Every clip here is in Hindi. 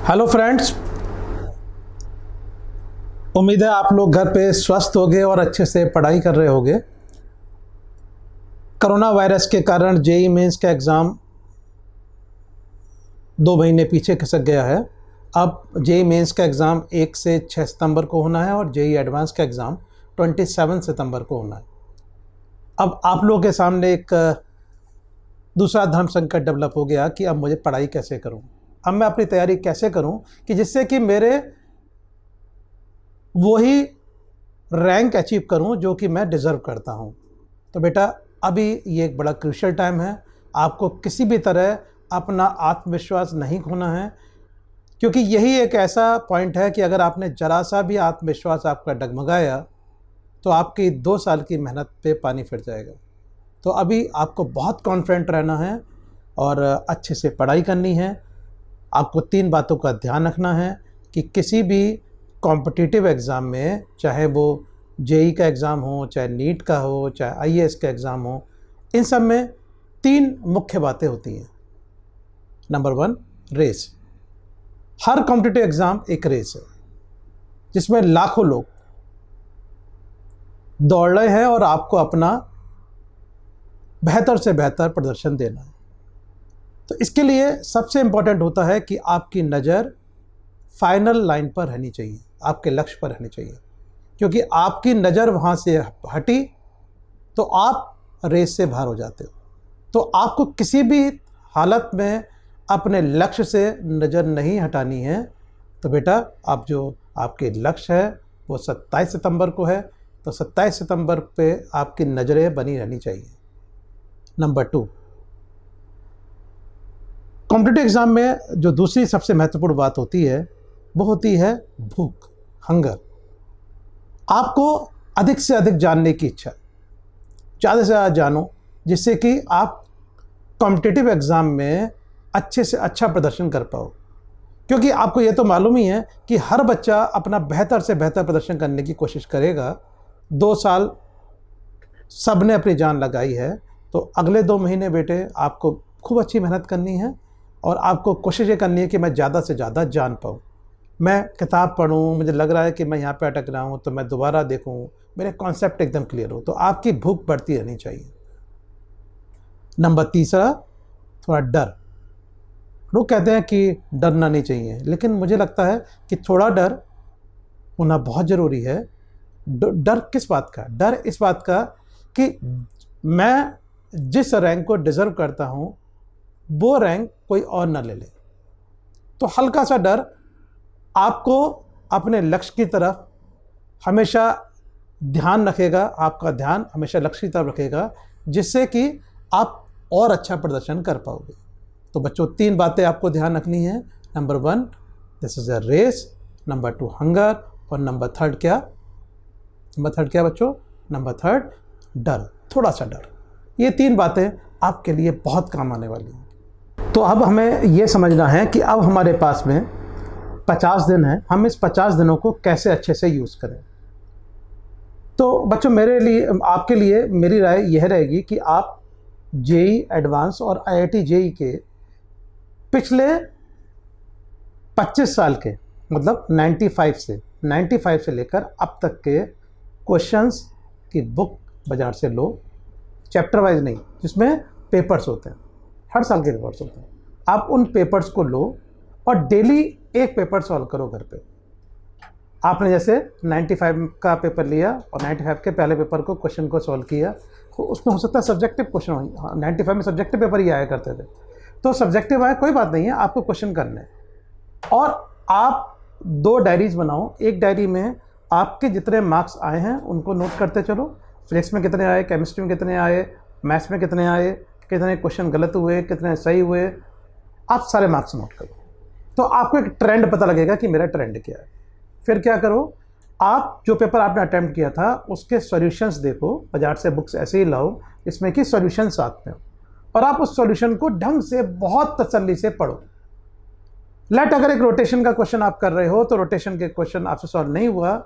हेलो फ्रेंड्स, उम्मीद है आप लोग घर पे स्वस्थ होंगे और अच्छे से पढ़ाई कर रहे होंगे। कोरोना वायरस के कारण जेईई मेंस का एग्ज़ाम 2 महीने पीछे खिसक गया है। अब जेईई मेंस का एग्ज़ाम 1 से 6 सितंबर को होना है और जेईई एडवांस का एग्ज़ाम 27 सितंबर को होना है। अब आप लोगों के सामने एक दूसरा धर्म संकट डेवलप हो गया कि अब मुझे पढ़ाई कैसे करूं, अब मैं अपनी तैयारी कैसे करूं कि जिससे कि मेरे वही रैंक अचीव करूं जो कि मैं डिज़र्व करता हूं। तो बेटा, अभी ये एक बड़ा क्रूशियल टाइम है। आपको किसी भी तरह अपना आत्मविश्वास नहीं खोना है, क्योंकि यही एक ऐसा पॉइंट है कि अगर आपने ज़रा सा भी आत्मविश्वास आपका डगमगाया तो आपकी 2 साल की मेहनत पे पानी फिर जाएगा। तो अभी आपको बहुत कॉन्फिडेंट रहना है और अच्छे से पढ़ाई करनी है। आपको 3 बातों का ध्यान रखना है कि किसी भी कॉम्पिटिटिव एग्ज़ाम में, चाहे वो जेईई का एग्ज़ाम हो, चाहे नीट का हो, चाहे आईएएस का एग्ज़ाम हो, इन सब में 3 मुख्य बातें होती हैं। Number 1, race. हर कॉम्पिटिटिव एग्ज़ाम एक रेस है जिसमें लाखों लोग दौड़ रहे हैं और आपको अपना बेहतर से बेहतर प्रदर्शन देना है। तो इसके लिए सबसे इम्पॉर्टेंट होता है कि आपकी नज़र फाइनल लाइन पर रहनी चाहिए, आपके लक्ष्य पर रहनी चाहिए, क्योंकि आपकी नज़र वहाँ से हटी तो आप रेस से बाहर हो जाते हो। तो आपको किसी भी हालत में अपने लक्ष्य से नज़र नहीं हटानी है। तो बेटा, आप जो आपके लक्ष्य है वो 27 सितंबर को है, तो 27 सितंबर पे आपकी नज़रें बनी रहनी चाहिए। नंबर 2, कॉम्पिटिटिव एग्ज़ाम में जो दूसरी सबसे महत्वपूर्ण बात होती है वो होती है भूख, हंगर। आपको अधिक से अधिक जानने की इच्छा, ज़्यादा से ज़्यादा जानो, जिससे कि आप कॉम्पिटिटिव एग्ज़ाम में अच्छे से अच्छा प्रदर्शन कर पाओ। क्योंकि आपको ये तो मालूम ही है कि हर बच्चा अपना बेहतर से बेहतर प्रदर्शन करने की कोशिश करेगा। 2 साल सब ने अपनी जान लगाई है, तो अगले 2 महीने बेटे आपको खूब अच्छी मेहनत करनी है और आपको कोशिश ये करनी है कि मैं ज़्यादा से ज़्यादा जान पाऊँ। मैं किताब पढूँ, मुझे लग रहा है कि मैं यहाँ पे अटक रहा हूँ तो मैं दोबारा देखूँ, मेरे कॉन्सेप्ट एकदम क्लियर हो। तो आपकी भूख बढ़ती रहनी चाहिए। नंबर 3, थोड़ा डर। लोग कहते हैं कि डरना नहीं चाहिए, लेकिन मुझे लगता है कि थोड़ा डर होना बहुत ज़रूरी है। डर किस बात का? डर इस बात का कि मैं जिस रैंक को डिज़र्व करता हूँ वो रैंक कोई और ना ले ले। तो हल्का सा डर आपको अपने लक्ष्य की तरफ हमेशा ध्यान रखेगा, आपका ध्यान हमेशा लक्ष्य की तरफ रखेगा, जिससे कि आप और अच्छा प्रदर्शन कर पाओगे। तो बच्चों, 3 बातें आपको ध्यान रखनी है। Number 1, this is a race. Number 2, hunger. और नंबर 3 क्या? नंबर 3 क्या बच्चों? नंबर 3, डर, थोड़ा सा डर। ये 3 बातें आपके लिए बहुत काम आने वाली हैं। तो अब हमें ये समझना है कि अब हमारे पास में 50 दिन हैं, हम इस 50 दिनों को कैसे अच्छे से यूज़ करें। तो बच्चों, मेरे लिए, आपके लिए मेरी राय यह रहेगी कि आप जेईई एडवांस और आईआईटी जेईई के पिछले 25 साल के, मतलब 95 से लेकर अब तक के क्वेश्चंस की बुक बाज़ार से लो। चैप्टर वाइज नहीं, जिसमें पेपर्स होते हैं, हर साल के पेपर्स होते हैं। आप उन पेपर्स को लो और डेली एक पेपर सॉल्व करो घर पे। आपने जैसे 95 का पेपर लिया और 95 के पहले पेपर को, क्वेश्चन को सॉल्व किया, तो उसमें हो सकता है सब्जेक्टिव क्वेश्चन हो। 95 में सब्जेक्टिव पेपर ही आया करते थे, तो सब्जेक्टिव आया कोई बात नहीं है, आपको क्वेश्चन करने हैं। और आप 2 डायरीज़ बनाओ। एक डायरी में आपके जितने मार्क्स आए हैं उनको नोट करते चलो। फिजिक्स में कितने आए, केमिस्ट्री में कितने आए, मैथ्स में कितने आए, कितने क्वेश्चन गलत हुए, कितने सही हुए, आप सारे मार्क्स नोट करो। तो आपको एक ट्रेंड पता लगेगा कि मेरा ट्रेंड क्या है। फिर क्या करो, आप जो पेपर आपने अटेम्प्ट किया था उसके सॉल्यूशंस देखो, बाजार से बुक्स ऐसे ही लाओ इसमें कि सॉल्यूशन साथ में हो, और आप उस सॉल्यूशन को ढंग से बहुत तसल्ली से पढ़ो। अगर एक रोटेशन का क्वेश्चन आप कर रहे हो तो रोटेशन के क्वेश्चन आपसे सॉल्व नहीं हुआ,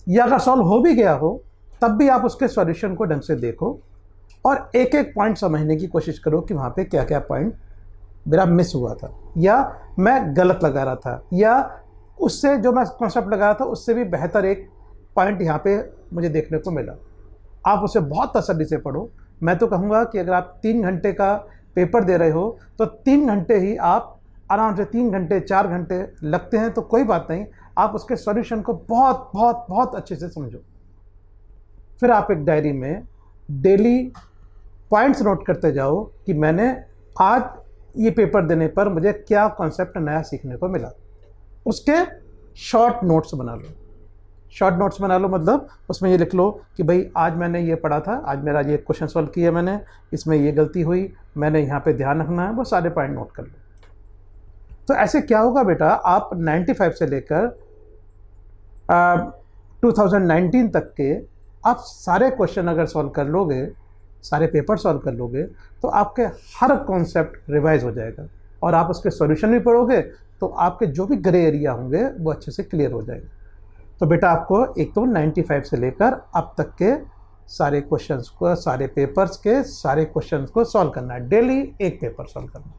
या अगर सॉल्व हो भी गया हो तब भी आप उसके सॉल्यूशन को ढंग से देखो और एक एक पॉइंट समझने की कोशिश करो कि वहाँ पे क्या क्या पॉइंट मेरा मिस हुआ था, या मैं गलत लगा रहा था, या उससे जो मैं कॉन्सेप्ट लगा रहा था उससे भी बेहतर एक पॉइंट यहाँ पे मुझे देखने को मिला। आप उसे बहुत तसल्ली से पढ़ो। मैं तो कहूँगा कि अगर आप 3 घंटे का पेपर दे रहे हो तो 3 घंटे ही आप आराम से, 3 घंटे 4 घंटे लगते हैं तो कोई बात नहीं, आप उसके सॉल्यूशन को बहुत बहुत बहुत अच्छे से समझो। फिर आप एक डायरी में डेली पॉइंट्स नोट करते जाओ कि मैंने आज ये पेपर देने पर मुझे क्या कॉन्सेप्ट नया सीखने को मिला। उसके शॉर्ट नोट्स बना लो। शॉर्ट नोट्स बना लो मतलब उसमें ये लिख लो कि भाई आज मैंने ये पढ़ा था, आज मेरा ये क्वेश्चन सॉल्व किया मैंने, इसमें ये गलती हुई, मैंने यहाँ पे ध्यान रखना है, वो सारे पॉइंट नोट कर लो। तो ऐसे क्या होगा बेटा, आप 95 से लेकर 2019 तक के आप सारे क्वेश्चन अगर सॉल्व कर लोगे, सारे पेपर सॉल्व कर लोगे, तो आपके हर कॉन्सेप्ट रिवाइज हो जाएगा और आप उसके सॉल्यूशन भी पढ़ोगे तो आपके जो भी ग्रे एरिया होंगे वो अच्छे से क्लियर हो जाएंगे। तो बेटा आपको एक तो 95 से लेकर अब तक के सारे क्वेश्चंस को, सारे पेपर्स के सारे क्वेश्चंस को सॉल्व करना है। डेली एक पेपर सॉल्व करना है,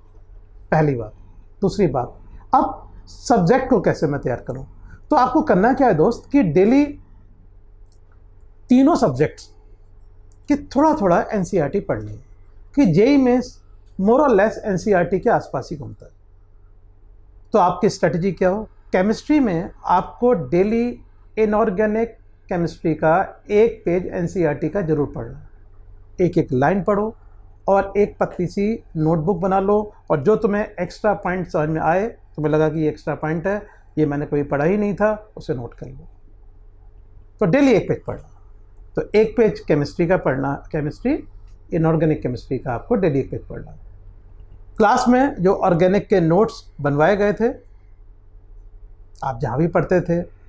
पहली बात। दूसरी बात, अब सब्जेक्ट को कैसे मैं तैयार करूं? तो आपको करना क्या है दोस्त कि डेली तीनों सब्जेक्ट्स की थोड़ा थोड़ा एनसीईआरटी पढ़नी है, कि जेईई में मोर और लेस एनसीईआरटी के आसपास ही घूमता है। तो आपकी स्ट्रेटजी क्या हो? केमिस्ट्री में आपको डेली इनऑर्गेनिक केमिस्ट्री का 1 पेज एनसीईआरटी का जरूर पढ़ना है। एक एक लाइन पढ़ो और एक पतली सी नोटबुक बना लो, और जो तुम्हें एक्स्ट्रा पॉइंट समझ में आए, तुम्हें लगा कि ये एक्स्ट्रा पॉइंट है, ये मैंने कभी पढ़ा ही नहीं था, उसे नोट कर लो। तो डेली 1 पेज पढ़ना। तो 1 पेज केमिस्ट्री का पढ़ना, केमिस्ट्री इनऑर्गेनिक केमिस्ट्री का आपको डेली 1 पेज पढ़ना। क्लास में जो ऑर्गेनिक के नोट्स बनवाए गए थे, आप जहाँ भी पढ़ते थे,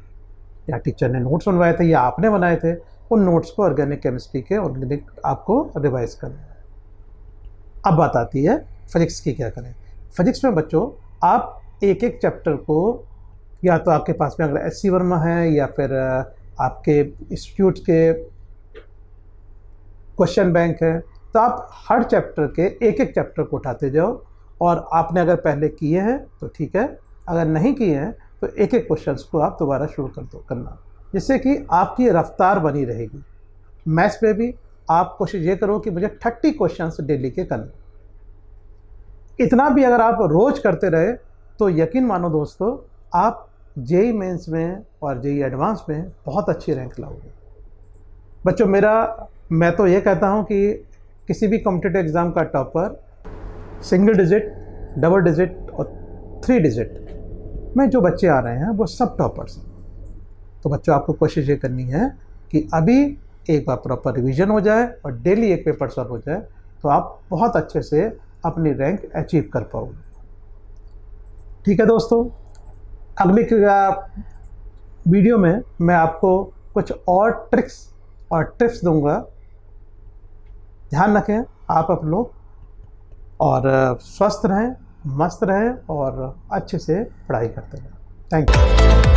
या टीचर ने नोट्स बनवाए थे या आपने बनाए थे, उन नोट्स को ऑर्गेनिक केमिस्ट्री के ऑर्गेनिक आपको रिवाइज करना है। अब बात आती है फिजिक्स की, क्या करें? फिजिक्स में बच्चों आप एक एक चैप्टर को, या तो आपके पास में अगर SC वर्मा है या फिर आपके इंस्टीट्यूट के क्वेश्चन बैंक है, तो आप हर चैप्टर के एक एक चैप्टर को उठाते जाओ, और आपने अगर पहले किए हैं तो ठीक है, अगर नहीं किए हैं तो एक एक क्वेश्चंस को आप दोबारा शुरू कर दो करना, जिससे कि आपकी रफ्तार बनी रहेगी। मैथ्स में भी आप कोशिश ये करो कि मुझे 30 क्वेश्चंस डेली के करने। इतना भी अगर आप रोज करते रहे तो यकीन मानो दोस्तों, आप जेईई मेंस में और जेईई एडवांस में बहुत अच्छी रैंक लाओगे। बच्चों मैं तो ये कहता हूँ कि किसी भी कॉम्पिटिटिव एग्ज़ाम का topper single digit, double digit और 3 डिजिट में जो बच्चे आ रहे हैं वो सब टॉपर्स हैं। तो बच्चों आपको कोशिश ये करनी है कि अभी एक बार प्रॉपर रिवीजन हो जाए और डेली 1 पेपर सॉल्व हो जाए, तो आप बहुत अच्छे से अपनी रैंक अचीव कर पाओगे। ठीक है दोस्तों, अगली वीडियो में मैं आपको कुछ और ट्रिक्स और टिप्स दूंगा। ध्यान रखें आप लोग, और स्वस्थ रहें, मस्त रहें और अच्छे से पढ़ाई करते रहें। Thank you.